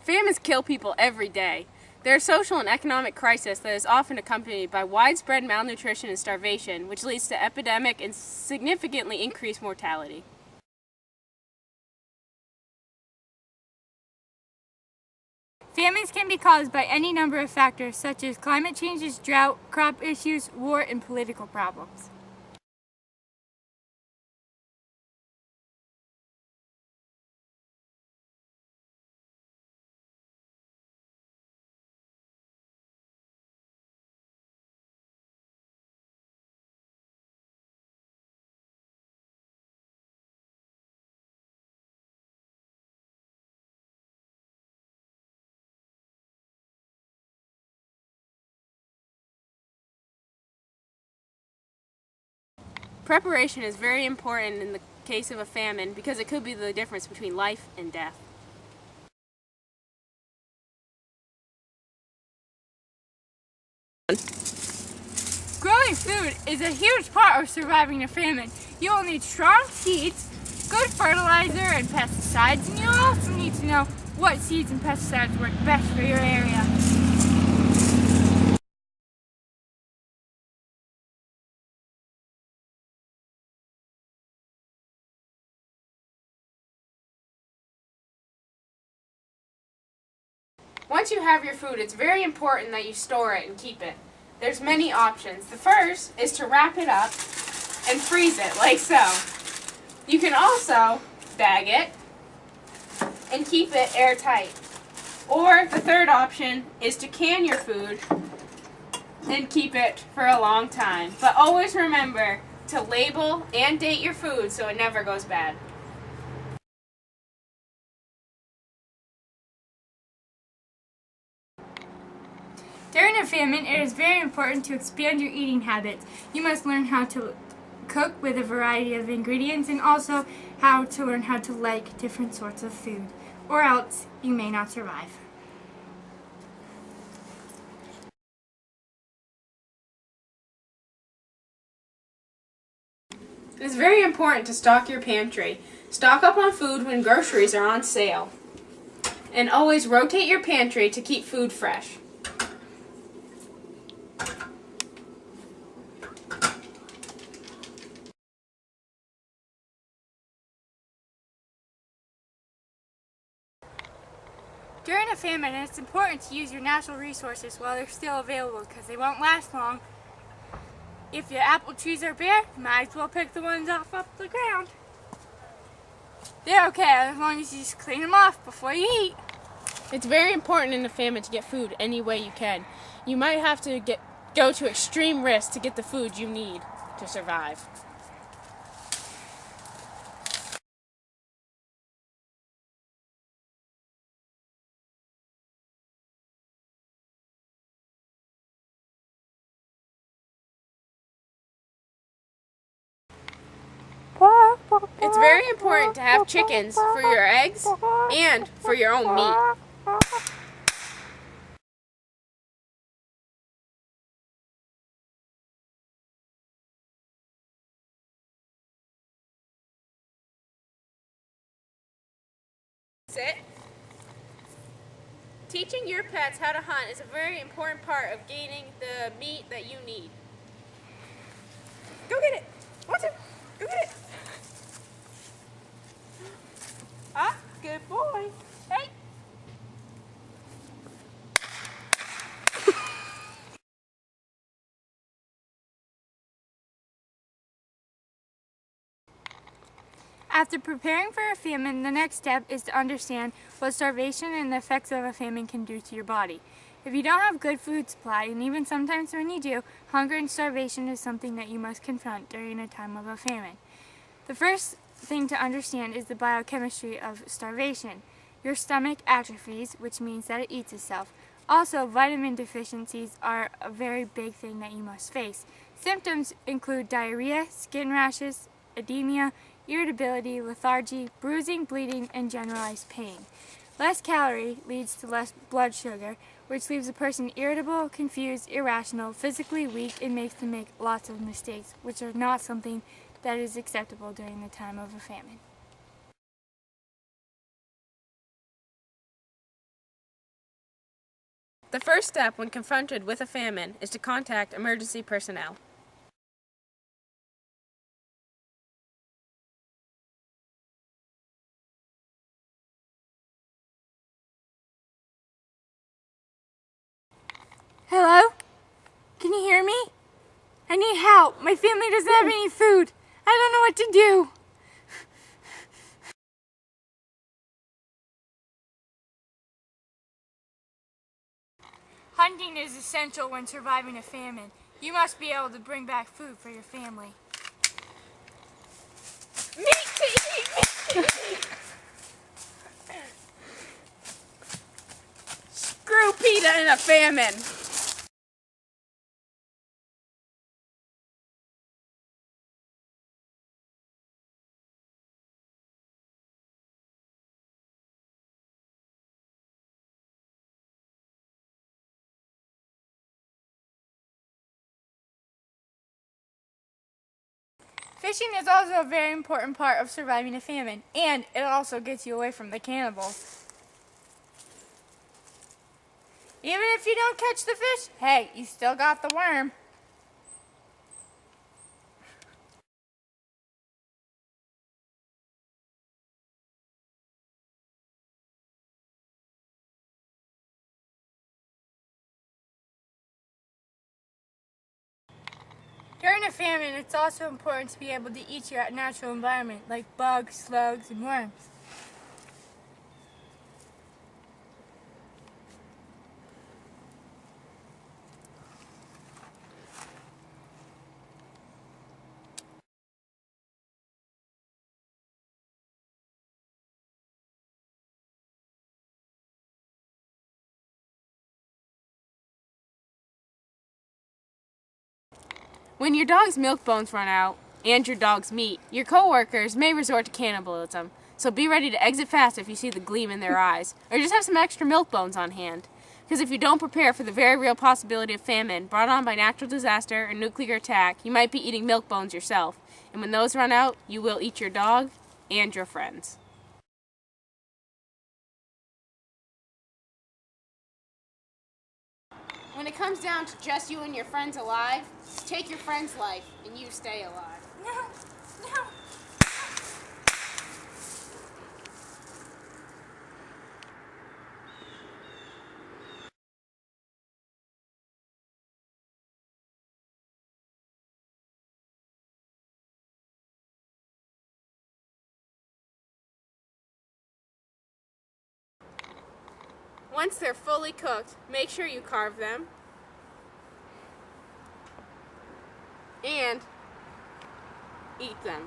Famines kill people every day. They're a social and economic crisis that is often accompanied by widespread malnutrition and starvation, which leads to epidemic and significantly increased mortality. Famines can be caused by any number of factors such as climate changes, drought, crop issues, war, and political problems. Preparation is very important in the case of a famine because it could be the difference between life and death. Growing food is a huge part of surviving a famine. You will need strong seeds, good fertilizer and pesticides, and you'll also need to know what seeds and pesticides work best for your area. Once you have your food, it's very important that you store it and keep it. There's many options. The first is to wrap it up and freeze it, like so. You can also bag it and keep it airtight. Or the third option is to can your food and keep it for a long time. But always remember to label and date your food so it never goes bad. During a famine, it is very important to expand your eating habits. You must learn how to cook with a variety of ingredients and also how to learn how to like different sorts of food, or else you may not survive. It is very important to stock your pantry. Stock up on food when groceries are on sale. And always rotate your pantry to keep food fresh. During a famine, it's important to use your natural resources while they're still available because they won't last long. If your apple trees are bare, you might as well pick the ones off the ground. They're okay as long as you just clean them off before you eat. It's very important in a famine to get food any way you can. You might have to go to extreme risks to get the food you need to survive. It's very important to have chickens for your eggs and for your own meat. Sit. Teaching your pets how to hunt is a very important part of gaining the meat that you need. Go get it. Watch it. Go get it. Ah, good boy. Hey. After preparing for a famine, the next step is to understand what starvation and the effects of a famine can do to your body. If you don't have good food supply, and even sometimes when you do, hunger and starvation is something that you must confront during a time of a famine. The first thing to understand is the biochemistry of starvation. Your stomach atrophies, which means that it eats itself. Also, vitamin deficiencies are a very big thing that you must face. Symptoms include diarrhea, skin rashes, edema, irritability, lethargy, bruising, bleeding, and generalized pain. Less calorie leads to less blood sugar, which leaves a person irritable, confused, irrational, physically weak, and makes them make lots of mistakes, which are not something that is acceptable during the time of a famine. The first step when confronted with a famine is to contact emergency personnel. Hello? Can you hear me? I need help. My family doesn't have any food. I don't know what to do. Hunting is essential when surviving a famine. You must be able to bring back food for your family. Meat to eat! Screw PETA in a famine! Fishing is also a very important part of surviving a famine, and it also gets you away from the cannibals. Even if you don't catch the fish, hey, you still got the worm. During a famine, it's also important to be able to eat your natural environment, like bugs, slugs, and worms. When your dog's milk bones run out, and your dog's meat, your coworkers may resort to cannibalism, so be ready to exit fast if you see the gleam in their eyes, or just have some extra milk bones on hand. Because if you don't prepare for the very real possibility of famine brought on by natural disaster or nuclear attack, you might be eating milk bones yourself, and when those run out, you will eat your dog and your friends. When it comes down to just you and your friends alive, take your friend's life and you stay alive. No. Once they're fully cooked, make sure you carve them and eat them.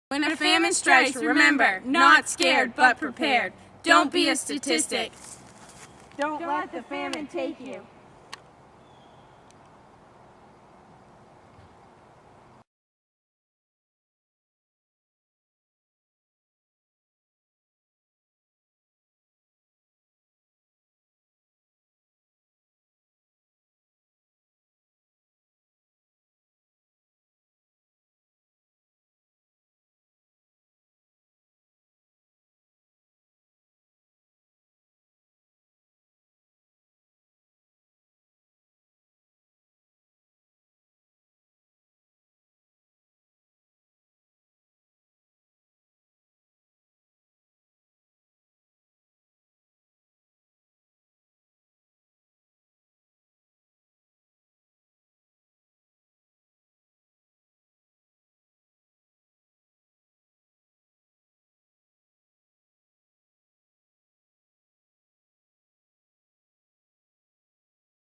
When a famine strikes, remember, not scared but prepared. Don't be a statistic. Don't let the famine take you.